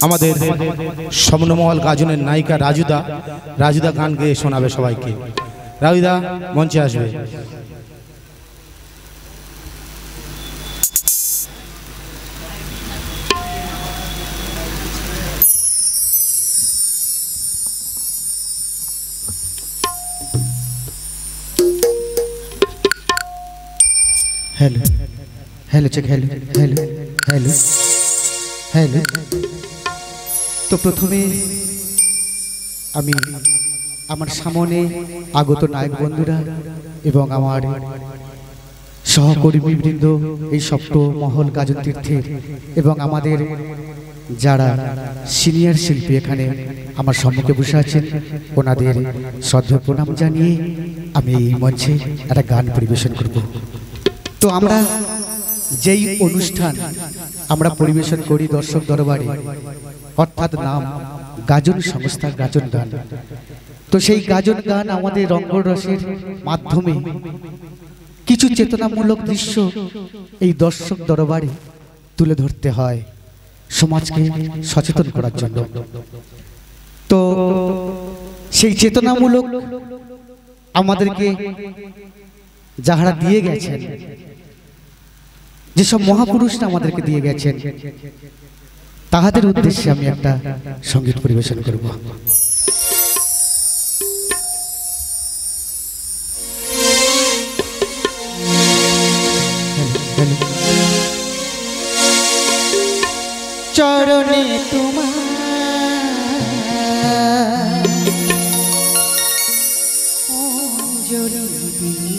আমাদের স্বপ্নমহল গাজনের নায়িকা রাজুদা রাজুদা গান গেয়ে শোনাবে সবাইকে। রাজুদা মঞ্চে আসবে। Hello hello check hello hello hello hello. तो प्रथमे आमी आमार सामने आगत नायक बंधुरा एवं आमार सहकर्मीबृंद এই সপ্তমহল গাজন তীর্থের এবং আমাদের যারা সিনিয়র শিল্পী এখানে আমার সম্মুখে বসে আছেন ওনাদের শ্রদ্ধা প্রণাম জানিয়ে আমি এই মঞ্চে একটা গান পরিবেশন করব। তো আমরা যেই অনুষ্ঠান আমরা পরিবেশন করি দর্শক দরবারে অর্থাৎ নাম গাজন সংস্থা গাজন গান। তো সেই গাজন গান আমাদের রঙ্গরসের মাধ্যমে কিছু চেতনামূলক দৃশ্য এই দর্শক দরবারে তুলে ধরতে হয় সমাজকে সচেতন করার জন্য। তো সেই চেতনামূলক আমাদেরকে যাহারা দিয়ে গেছেন, যেসব মহাপুরুষরা আমাদেরকে দিয়ে গেছেন, তাহাদের উদ্দেশ্যে আমি একটা সঙ্গীত পরিবেশন করব। চরণে তোমার অঞ্জলি দিলে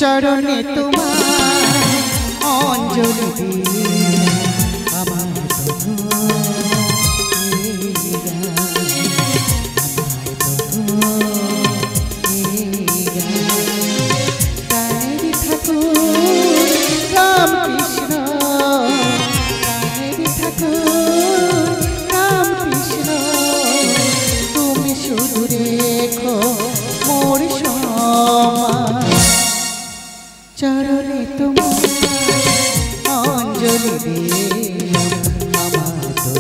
চরণে তোমার অঞ্জলি দিলে আমার রামকৃষ্ণ রামকৃষ্ণ তুমি শুধু রেখো মোর সমান। চরণে তোমার অঞ্জলি দিলাম আমার তো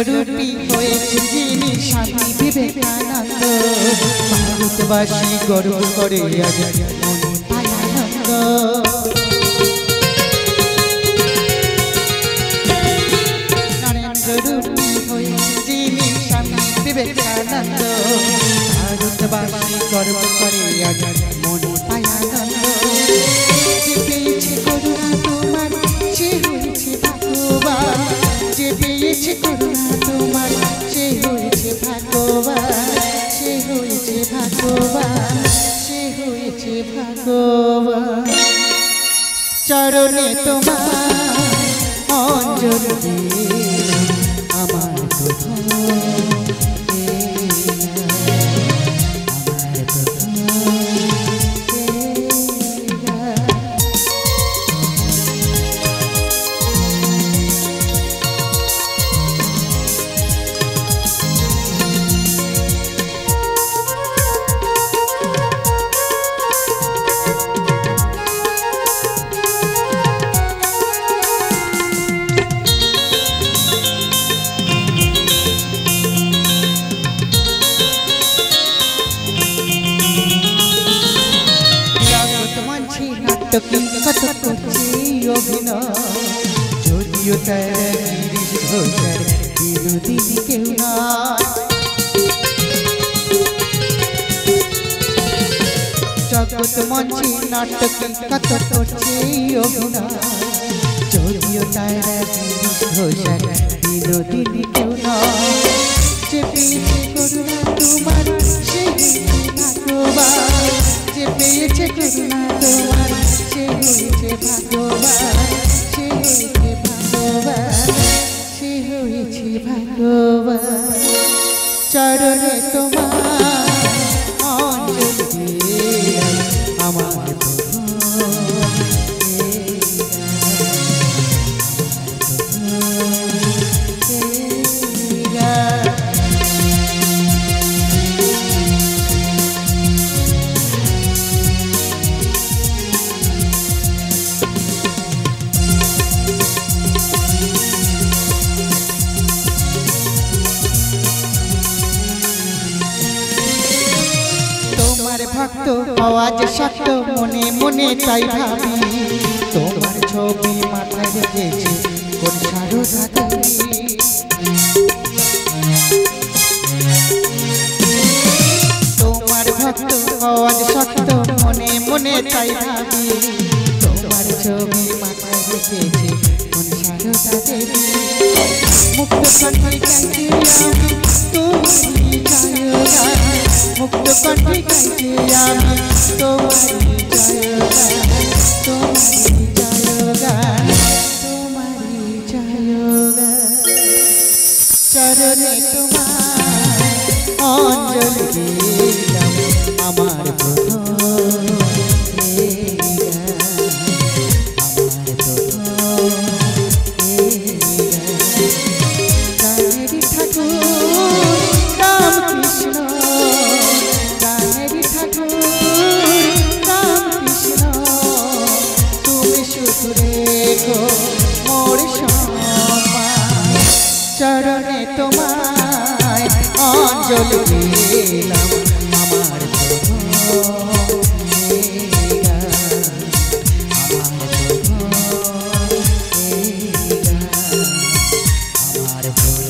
রূপী হয়েছে যিনি স্বামী বিবেকানন্দ, ভারতবাসী গর্ব করে আজ মনে পায় আনন্দ। নরেন্দ্র রূপী হয়েছে যিনি স্বামী বিবেকানন্দ, ভারতবাসী গর্ব করে আজ মনে পায় আনন্দ। যে পেয়েছে করুণা তোমার সে হয়েছে ভাগ্যবান, যে পেয়েছে করুণা তোমার সে হয়েছে ভাগ্যবান, সে হয়েছে ভাগ্যবান, সে হয়েছে ভাগ্যবান। চরণে তোমার অঞ্জলি দিলাম আমার কত করছি অভিনয়, যদিও তার গিরিশ ঘোষের বিনোদিনী কেউ নয়। জগৎ মঞ্চে নাটকে কত করছে অভিনয়, যদিও তারা জিনিস ঘোষায় বিনোদিনী কেউ নয়। যে পেয়েছে করুণা তোমার সে ভাগ্যবান, যে পেয়েছে করুণা তোমার সে হয়েছে ভাগ্যবান, সে হয়েছে ভাগ্যবান, সে হয়েছে ভাগ্যবান। চরণে তোমার অঞ্জলি দিলাম আমার ভক্ত আওয়াজ শক্ত মনে মনে তাই ভাবি, তোমার ছবি মাথায় রেখেছি কোন সারদা দেবী। তোমার ভক্ত আওয়াজ শক্ত মনে মনে তাই ভাবি, তোমার ছবি মাথায় রেখেছি কোন সারদা দেবী। মুক্ত কণ্ঠে গাইতে আমি তোমারই জয়গান, মুক্ত কণ্ঠে গাইতে আমি তোমারই জয়গান, তোমারই জয়গান, তোমারই জয়গান। চরণে তোমার অঞ্জলি দিলাম আমার প্রথম চরণে তোমায় অঞ্জলি দিলাম আমার প্রভু।